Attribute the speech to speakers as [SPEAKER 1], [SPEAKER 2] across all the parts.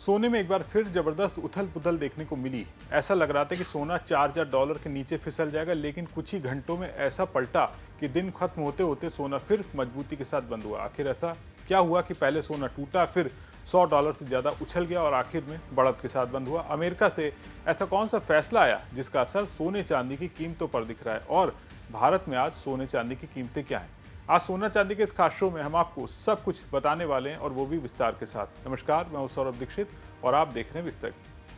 [SPEAKER 1] सोने में एक बार फिर जबरदस्त उथल पुथल देखने को मिली। ऐसा लग रहा था कि सोना $4000 के नीचे फिसल जाएगा, लेकिन कुछ ही घंटों में ऐसा पलटा कि दिन खत्म होते होते सोना फिर मजबूती के साथ बंद हुआ। आखिर ऐसा क्या हुआ कि पहले सोना टूटा, फिर $100 से ज्यादा उछल गया और आखिर में बढ़त के साथ बंद हुआ? अमेरिका से ऐसा कौन सा फैसला आया जिसका असर सोने चांदी की कीमतों पर दिख रहा है, और भारत में आज सोने चांदी की कीमतें क्या हैं? आज सोना चांदी के इस खास शो में हम आपको सब कुछ बताने वाले हैं, और वो भी विस्तार के साथ। नमस्कार, मैं हूं सौरभ दीक्षित और आप देख रहे हैं विस्तार।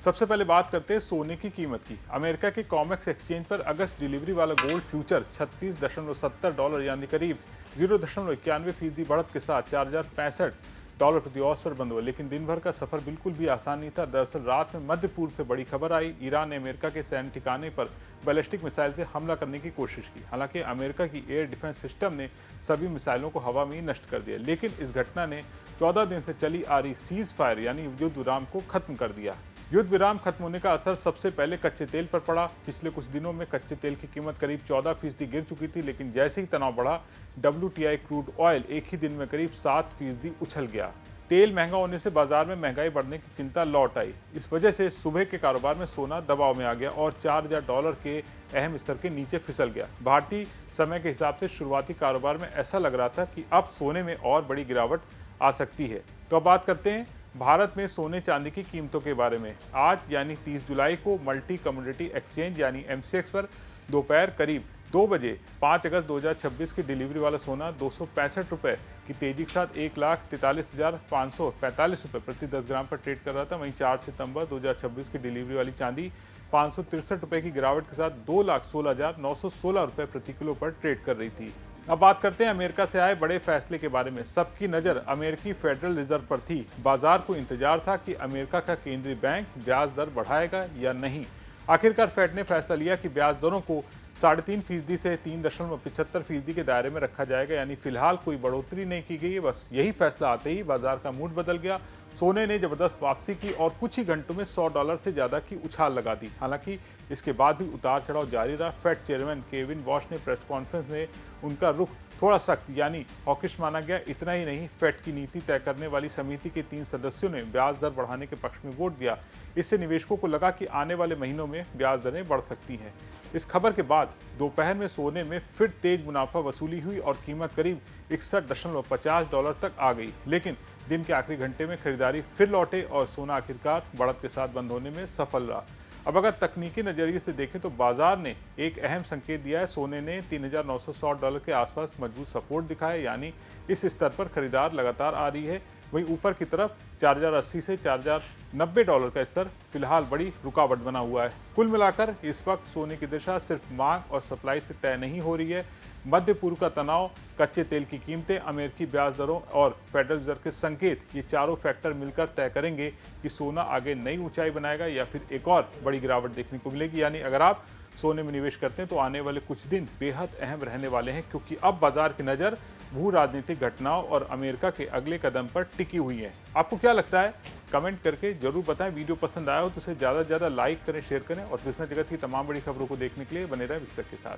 [SPEAKER 1] सबसे पहले बात करते हैं सोने की कीमत की। अमेरिका के कॉमेक्स एक्सचेंज पर अगस्त डिलीवरी वाला गोल्ड फ्यूचर $36.70 यानी करीब 0.91% बढ़त के साथ $4065 प्रति औंस पर बंद हुआ। लेकिन दिन भर का सफर बिल्कुल भी आसान नहीं था। दरअसल रात में मध्य पूर्व से बड़ी खबर आई। ईरान ने अमेरिका के सैन्य ठिकाने पर बैलिस्टिक मिसाइल से हमला करने की कोशिश की। हालांकि अमेरिका की एयर डिफेंस सिस्टम ने सभी मिसाइलों को हवा में ही नष्ट कर दिया, लेकिन इस घटना ने 14 दिन से चली आ रही सीज फायर यानी युद्ध विराम को खत्म कर दिया। युद्ध विराम खत्म होने का असर सबसे पहले कच्चे तेल पर पड़ा। पिछले कुछ दिनों में कच्चे तेल की कीमत करीब 14% गिर चुकी थी, लेकिन जैसे ही तनाव बढ़ा, WTI क्रूड ऑयल एक ही दिन में करीब 7% उछल गया। तेल महंगा होने से बाजार में महंगाई बढ़ने की चिंता लौट आई। इस वजह से सुबह के कारोबार में सोना दबाव में आ गया और $4000 के अहम स्तर के नीचे फिसल गया। भारतीय समय के हिसाब से शुरुआती कारोबार में ऐसा लग रहा था कि अब सोने में और बड़ी गिरावट आ सकती है। तो अब बात करते हैं भारत में सोने चांदी की कीमतों के बारे में। आज यानी 30 जुलाई को मल्टी कमोडिटी एक्सचेंज यानी MCX पर दोपहर करीब 2 बजे 5 अगस्त 2026 की डिलीवरी वाला सोना ₹265 की तेजी के साथ ₹1,43,545 प्रति 10 ग्राम पर ट्रेड कर रहा था। वहीं 4 सितंबर 2026 की डिलीवरी वाली चांदी ₹563 की गिरावट के साथ ₹2,16,916 प्रति किलो पर ट्रेड कर रही थी। अब बात करते हैं अमेरिका से आए बड़े फैसले के बारे में। सबकी नजर अमेरिकी फेडरल रिजर्व पर थी। बाजार को इंतजार था कि अमेरिका का केंद्रीय बैंक ब्याज दर बढ़ाएगा या नहीं। आखिरकार फेड ने फैसला लिया कि ब्याज दरों को 3.5% से 3.75% के दायरे में रखा जाएगा, यानी फिलहाल कोई बढ़ोतरी नहीं की गई है। बस यही फैसला आते ही बाजार का मूड बदल गया। सोने ने जबरदस्त वापसी की और कुछ ही घंटों में $100 से ज्यादा की उछाल लगा दी। हालांकि इसके बाद भी उतार चढ़ाव जारी रहा। फेड चेयरमैन केविन वॉश ने प्रेस कॉन्फ्रेंस में उनका रुख थोड़ा सख्त यानी हॉकिश माना गया। इतना ही नहीं, फेड की नीति तय करने वाली समिति के 3 सदस्यों ने ब्याज दर बढ़ाने के पक्ष में वोट दिया। इससे निवेशकों को लगा कि आने वाले महीनों में ब्याज दरें बढ़ सकती हैं। इस खबर के बाद दोपहर में सोने में फिर तेज मुनाफा वसूली हुई और कीमत करीब $61.50 तक आ गई। लेकिन दिन के आखिरी घंटे में खरीदारी फिर लौटे और सोना आखिरकार बढ़त के साथ बंद होने में सफल रहा। अब अगर तकनीकी नजरिए से देखें तो बाजार ने एक अहम संकेत दिया है। सोने ने $3,960 के आसपास मजबूत सपोर्ट दिखाया, यानी इस स्तर पर खरीदार लगातार आ रही है। वहीं ऊपर की तरफ $4080 से $4090 का स्तर फिलहाल बड़ी रुकावट बना हुआ है। कुल मिलाकर इस वक्त सोने की दिशा सिर्फ मांग और सप्लाई से तय नहीं हो रही है। मध्य पूर्व का तनाव, कच्चे तेल की कीमतें, अमेरिकी ब्याज दरों और फेडरल रिजर्व के संकेत, ये चारों फैक्टर मिलकर तय करेंगे कि सोना आगे नई ऊंचाई बनाएगा या फिर एक और बड़ी गिरावट देखने को मिलेगी। यानी अगर आप सोने में निवेश करते हैं तो आने वाले कुछ दिन बेहद अहम रहने वाले हैं, क्योंकि अब बाजार की नज़र भू राजनीतिक घटनाओं और अमेरिका के अगले कदम पर टिकी हुई है। आपको क्या लगता है? कमेंट करके जरूर बताएं। वीडियो पसंद आया हो तो इसे ज़्यादा से ज़्यादा लाइक करें, शेयर करें और बिजनेस जगत की तमाम बड़ी खबरों को देखने के लिए बने रहें विस्तार के साथ।